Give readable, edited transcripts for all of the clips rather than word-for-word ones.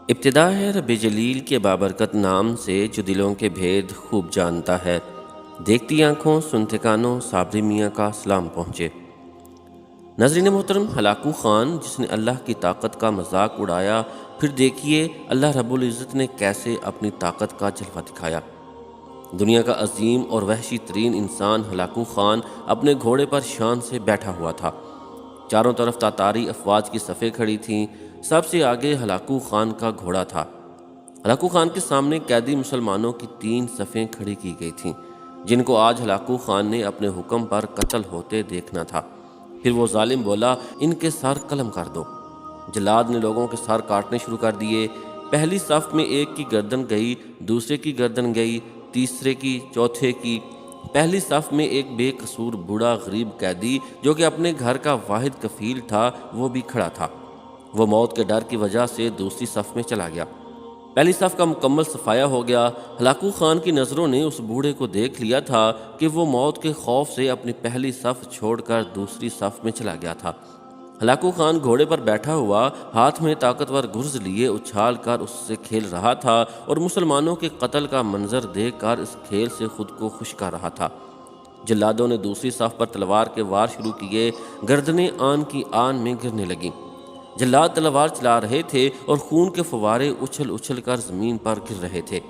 ابتدا ہے رب جلیل کے بابرکت نام سے جو دلوں کے بھید خوب جانتا ہے۔ دیکھتی آنکھوں سنتے کانوں صابری میاں کا سلام پہنچے۔ ناظرین محترم، ہلاکو خان جس نے اللہ کی طاقت کا مذاق اڑایا، پھر دیکھیے اللہ رب العزت نے کیسے اپنی طاقت کا جلوہ دکھایا۔ دنیا کا عظیم اور وحشی ترین انسان ہلاکو خان اپنے گھوڑے پر شان سے بیٹھا ہوا تھا۔ چاروں طرف تاتاری افواج کی صفیں کھڑی تھیں، سب سے آگے ہلاکو خان کا گھوڑا تھا۔ ہلاکو خان کے سامنے قیدی مسلمانوں کی 3 صفیں کھڑی کی گئی تھیں، جن کو آج ہلاکو خان نے اپنے حکم پر قتل ہوتے دیکھنا تھا۔ پھر وہ ظالم بولا، ان کے سر قلم کر دو۔ جلاد نے لوگوں کے سر کاٹنے شروع کر دیے۔ پہلی صف میں ایک کی گردن گئی، دوسرے کی گردن گئی، تیسرے کی، چوتھے کی۔ پہلی صف میں ایک بے قصور بوڑھا غریب قیدی جو کہ اپنے گھر کا واحد کفیل تھا، وہ بھی کھڑا تھا۔ وہ موت کے ڈر کی وجہ سے دوسری صف میں چلا گیا۔ پہلی صف کا مکمل صفایا ہو گیا۔ ہلاکو خان کی نظروں نے اس بوڑھے کو دیکھ لیا تھا کہ وہ موت کے خوف سے اپنی پہلی صف چھوڑ کر دوسری صف میں چلا گیا تھا۔ ہلاکو خان گھوڑے پر بیٹھا ہوا، ہاتھ میں طاقتور گرز لیے اچھال کر اس سے کھیل رہا تھا اور مسلمانوں کے قتل کا منظر دیکھ کر اس کھیل سے خود کو خوش کر رہا تھا۔ جلادوں نے دوسری صف پر تلوار کے وار شروع کیے، گردنیں آن کی آن میں گرنے لگیں۔ جلاد تلوار چلا رہے تھے اور خون کے فوارے اچھل اچھل کر زمین پر گر رہے تھے۔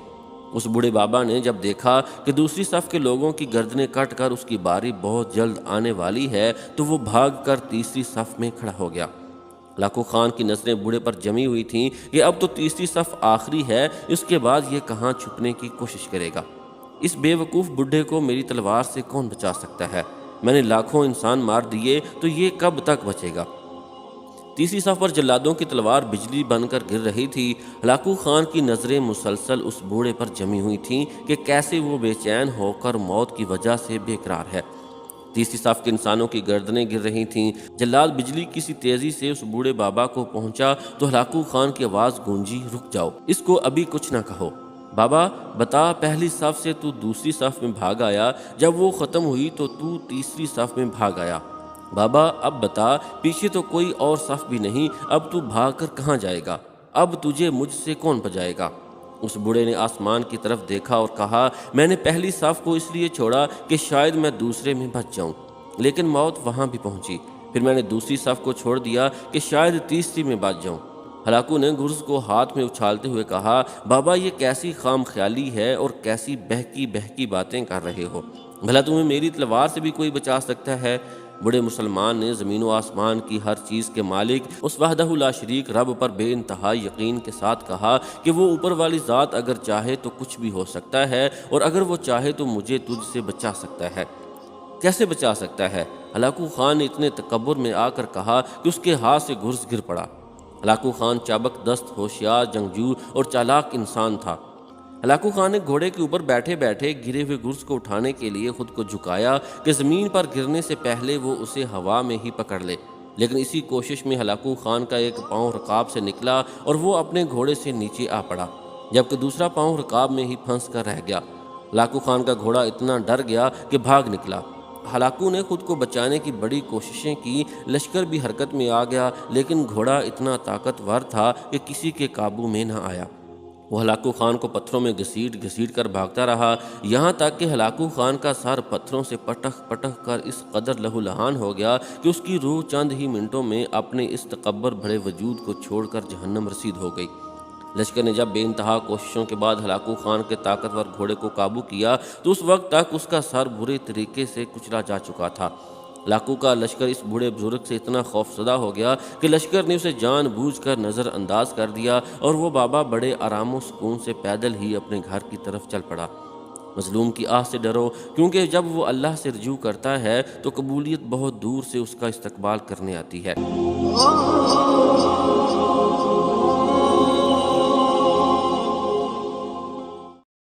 اس بوڑھے بابا نے جب دیکھا کہ دوسری صف کے لوگوں کی گردنیں کٹ کر اس کی باری بہت جلد آنے والی ہے تو وہ بھاگ کر تیسری صف میں کھڑا ہو گیا۔ ہلاکو خان کی نظریں بوڑھے پر جمی ہوئی تھیں کہ اب تو تیسری صف آخری ہے، اس کے بعد یہ کہاں چھپنے کی کوشش کرے گا۔ اس بے وقوف بڈھے کو میری تلوار سے کون بچا سکتا ہے؟ میں نے لاکھوں انسان مار دیے تو یہ کب تک بچے گا؟ تیسری صف پر جلادوں کی تلوار بجلی بن کر گر رہی تھی۔ ہلاکو خان کی نظریں مسلسل اس بوڑھے پر جمی ہوئی تھیں کہ کیسے وہ بے چین ہو کر موت کی وجہ سے بے قرار ہے۔ تیسری صف کے انسانوں کی گردنیں گر رہی تھیں۔ جلاد بجلی کی سی تیزی سے اس بوڑھے بابا کو پہنچا تو ہلاکو خان کی آواز گونجی، رک جاؤ، اس کو ابھی کچھ نہ کہو۔ بابا بتا، پہلی صف سے تو دوسری صف میں بھاگ آیا، جب وہ ختم ہوئی تو تیسری صف میں بھاگ آیا۔ بابا اب بتا، پیچھے تو کوئی اور صف بھی نہیں، اب تو بھاگ کر کہاں جائے گا؟ اب تجھے مجھ سے کون بچائے گا؟ اس بوڑھے نے آسمان کی طرف دیکھا اور کہا، میں نے پہلی صف کو اس لیے چھوڑا کہ شاید میں دوسرے میں بچ جاؤں، لیکن موت وہاں بھی پہنچی۔ پھر میں نے دوسری صف کو چھوڑ دیا کہ شاید تیسری میں بچ جاؤں۔ ہلاکو نے گرز کو ہاتھ میں اچھالتے ہوئے کہا، بابا یہ کیسی خام خیالی ہے اور کیسی بہکی بہکی باتیں کر رہے ہو؟ بھلا تمہیں میری تلوار سے بھی کوئی بچا سکتا ہے؟ بڑے مسلمان نے زمین و آسمان کی ہر چیز کے مالک اس وحدہ لا شریک رب پر بے انتہا یقین کے ساتھ کہا کہ وہ اوپر والی ذات اگر چاہے تو کچھ بھی ہو سکتا ہے، اور اگر وہ چاہے تو مجھے تجھ سے بچا سکتا ہے۔ کیسے بچا سکتا ہے؟ ہلاکو خان نے اتنے تکبر میں آ کر کہا کہ اس کے ہاتھ سے گرز گر پڑا۔ ہلاکو خان چابک دست، ہوشیار، جنگجو اور چالاک انسان تھا۔ ہلاکو خان نے گھوڑے کے اوپر بیٹھے بیٹھے گرے ہوئے گرز کو اٹھانے کے لیے خود کو جھکایا کہ زمین پر گرنے سے پہلے وہ اسے ہوا میں ہی پکڑ لے، لیکن اسی کوشش میں ہلاکو خان کا ایک پاؤں رکاب سے نکلا اور وہ اپنے گھوڑے سے نیچے آ پڑا، جبکہ دوسرا پاؤں رکاب میں ہی پھنس کر رہ گیا۔ ہلاکو خان کا گھوڑا اتنا ڈر گیا کہ بھاگ نکلا۔ ہلاکو نے خود کو بچانے کی بڑی کوششیں کی، لشکر بھی حرکت میں آ گیا، لیکن گھوڑا اتنا طاقتور تھا کہ کسی کے قابو میں نہ آیا۔ وہ ہلاکو خان کو پتھروں میں گھسیٹ گھسیٹ کر بھاگتا رہا، یہاں تک کہ ہلاکو خان کا سر پتھروں سے پٹک پٹک کر اس قدر لہولہان ہو گیا کہ اس کی روح چند ہی منٹوں میں اپنے اس تکبر بھرے وجود کو چھوڑ کر جہنم رسید ہو گئی۔ لشکر نے جب بے انتہا کوششوں کے بعد ہلاکو خان کے طاقتور گھوڑے کو قابو کیا تو اس وقت تک اس کا سر برے طریقے سے کچلا جا چکا تھا۔ ہلاکو کا لشکر اس بوڑھے بزرگ سے اتنا خوفزدہ ہو گیا کہ لشکر نے اسے جان بوجھ کر نظر انداز کر دیا اور وہ بابا بڑے آرام و سکون سے پیدل ہی اپنے گھر کی طرف چل پڑا۔ مظلوم کی آہ سے ڈرو، کیونکہ جب وہ اللہ سے رجوع کرتا ہے تو قبولیت بہت دور سے اس کا استقبال کرنے آتی ہے۔